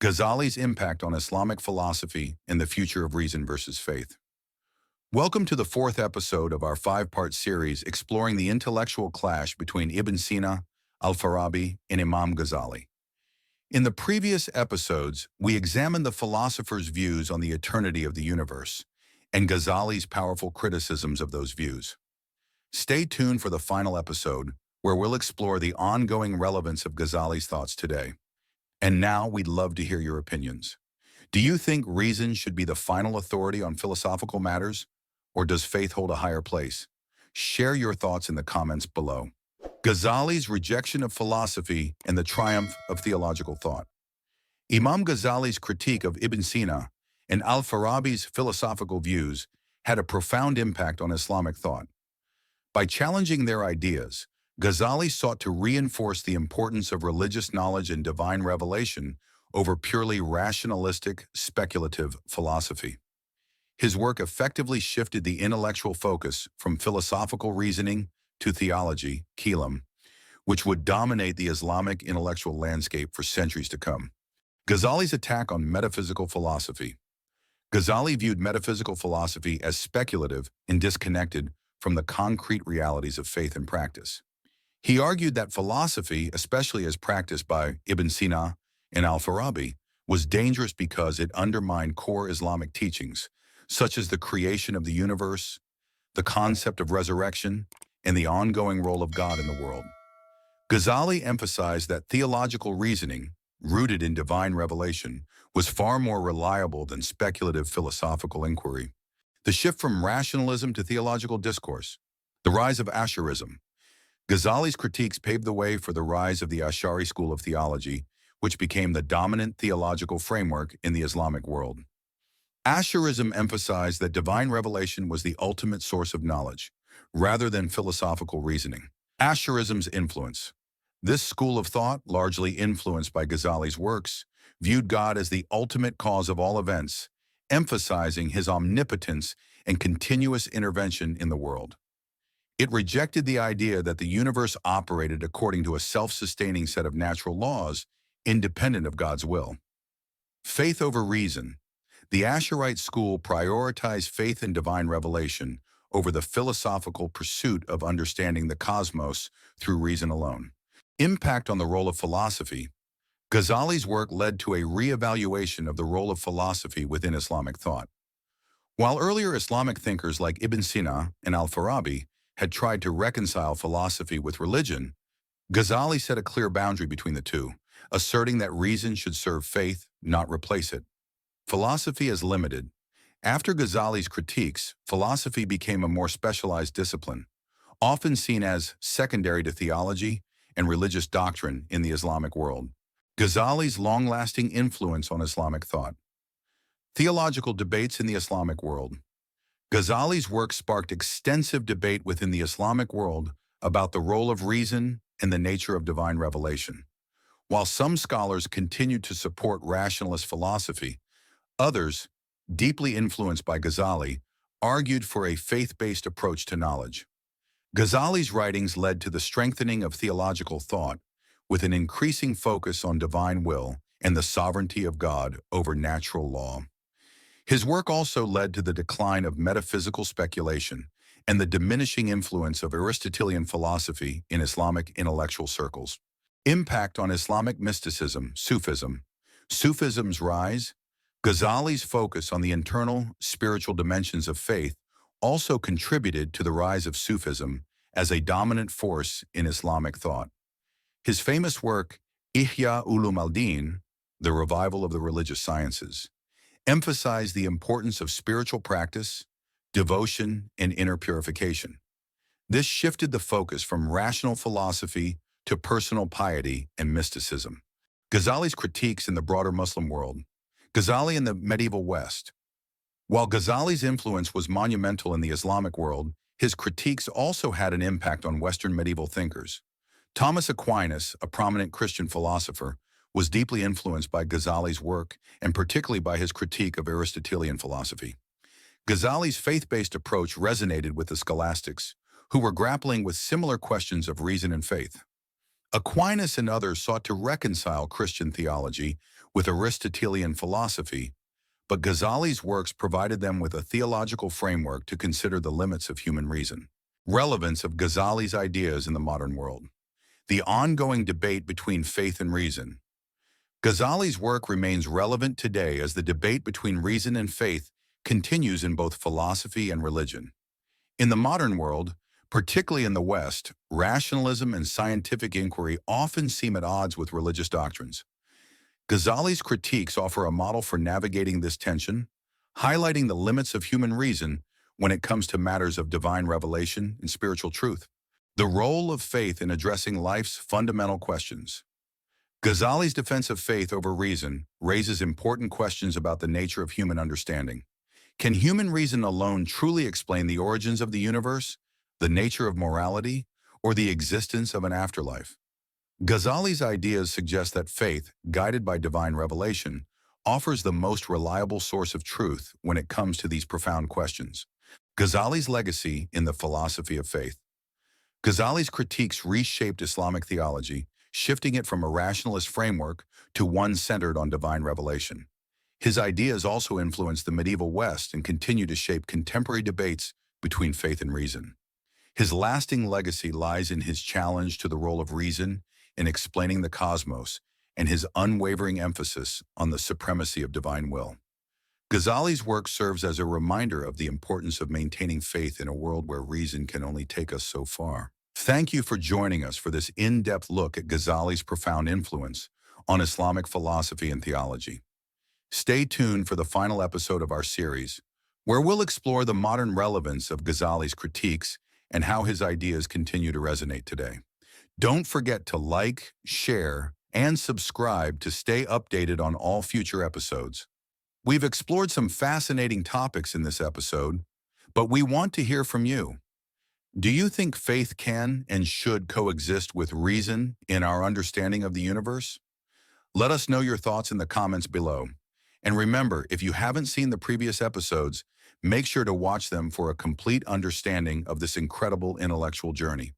Ghazali's impact on Islamic philosophy and the future of reason versus faith. Welcome to the fourth episode of our five-part series exploring the intellectual clash between Ibn Sina, Al-Farabi, and Imam Ghazali. In the previous episodes, we examined the philosophers' views on the eternity of the universe and Ghazali's powerful criticisms of those views. Stay tuned for the final episode, where we'll explore the ongoing relevance of Ghazali's thoughts today. And now we'd love to hear your opinions. Do you think reason should be the final authority on philosophical matters, or does faith hold a higher place? Share your thoughts in the comments below. Ghazali's rejection of philosophy and the triumph of theological thought. Imam Ghazali's critique of Ibn Sina and Al-Farabi's philosophical views had a profound impact on Islamic thought. By challenging their ideas, Ghazali sought to reinforce the importance of religious knowledge and divine revelation over purely rationalistic, speculative philosophy. His work effectively shifted the intellectual focus from philosophical reasoning to theology, kalam, which would dominate the Islamic intellectual landscape for centuries to come. Ghazali's attack on metaphysical philosophy. Ghazali viewed metaphysical philosophy as speculative and disconnected from the concrete realities of faith and practice. He argued that philosophy, especially as practiced by Ibn Sina and Al-Farabi, was dangerous because it undermined core Islamic teachings, such as the creation of the universe, the concept of resurrection, and the ongoing role of God in the world. Ghazali emphasized that theological reasoning, rooted in divine revelation, was far more reliable than speculative philosophical inquiry. The shift from rationalism to theological discourse. The rise of Ashariism. Ghazali's critiques paved the way for the rise of the Ash'ari school of theology, which became the dominant theological framework in the Islamic world. Ash'arism emphasized that divine revelation was the ultimate source of knowledge, rather than philosophical reasoning. Ash'arism's influence. This school of thought, largely influenced by Ghazali's works, viewed God as the ultimate cause of all events, emphasizing his omnipotence and continuous intervention in the world. It rejected the idea that the universe operated according to a self-sustaining set of natural laws, independent of God's will. Faith over reason. The Asharite school prioritized faith in divine revelation over the philosophical pursuit of understanding the cosmos through reason alone. Impact on the role of philosophy. Ghazali's work led to a re-evaluation of the role of philosophy within Islamic thought. While earlier Islamic thinkers like Ibn Sina and Al-Farabi had tried to reconcile philosophy with religion, Ghazali set a clear boundary between the two, asserting that reason should serve faith, not replace it. Philosophy is limited. After Ghazali's critiques, philosophy became a more specialized discipline, often seen as secondary to theology and religious doctrine in the Islamic world. Ghazali's long-lasting influence on Islamic thought. Theological debates in the Islamic world. Ghazali's work sparked extensive debate within the Islamic world about the role of reason and the nature of divine revelation. While some scholars continued to support rationalist philosophy, others, deeply influenced by Ghazali, argued for a faith-based approach to knowledge. Ghazali's writings led to the strengthening of theological thought, with an increasing focus on divine will and the sovereignty of God over natural law. His work also led to the decline of metaphysical speculation and the diminishing influence of Aristotelian philosophy in Islamic intellectual circles. Impact on Islamic mysticism, Sufism. Sufism's rise. Ghazali's focus on the internal, spiritual dimensions of faith also contributed to the rise of Sufism as a dominant force in Islamic thought. His famous work, Ihya Ulum al-Din, The Revival of the Religious Sciences, emphasized the importance of spiritual practice, devotion, and inner purification. This shifted the focus from rational philosophy to personal piety and mysticism. Ghazali's critiques in the broader Muslim world. Ghazali in the medieval West. While Ghazali's influence was monumental in the Islamic world, his critiques also had an impact on Western medieval thinkers. Thomas Aquinas, a prominent Christian philosopher, was deeply influenced by Ghazali's work and particularly by his critique of Aristotelian philosophy. Ghazali's faith-based approach resonated with the scholastics, who were grappling with similar questions of reason and faith. Aquinas and others sought to reconcile Christian theology with Aristotelian philosophy, but Ghazali's works provided them with a theological framework to consider the limits of human reason. Relevance of Ghazali's ideas in the modern world. The ongoing debate between faith and reason. Ghazali's work remains relevant today as the debate between reason and faith continues in both philosophy and religion. In the modern world, particularly in the West, rationalism and scientific inquiry often seem at odds with religious doctrines. Ghazali's critiques offer a model for navigating this tension, highlighting the limits of human reason when it comes to matters of divine revelation and spiritual truth. The role of faith in addressing life's fundamental questions. Ghazali's defense of faith over reason raises important questions about the nature of human understanding. Can human reason alone truly explain the origins of the universe, the nature of morality, or the existence of an afterlife? Ghazali's ideas suggest that faith, guided by divine revelation, offers the most reliable source of truth when it comes to these profound questions. Ghazali's legacy in the philosophy of faith. Ghazali's critiques reshaped Islamic theology, shifting it from a rationalist framework to one centered on divine revelation. His ideas also influenced the medieval West and continue to shape contemporary debates between faith and reason. His lasting legacy lies in his challenge to the role of reason in explaining the cosmos and his unwavering emphasis on the supremacy of divine will. Ghazali's work serves as a reminder of the importance of maintaining faith in a world where reason can only take us so far. Thank you for joining us for this in-depth look at Ghazali's profound influence on Islamic philosophy and theology. Stay tuned for the final episode of our series, where we'll explore the modern relevance of Ghazali's critiques and how his ideas continue to resonate today. Don't forget to like, share, and subscribe to stay updated on all future episodes. We've explored some fascinating topics in this episode, but we want to hear from you. Do you think faith can and should coexist with reason in our understanding of the universe? Let us know your thoughts in the comments below. And remember, if you haven't seen the previous episodes, make sure to watch them for a complete understanding of this incredible intellectual journey.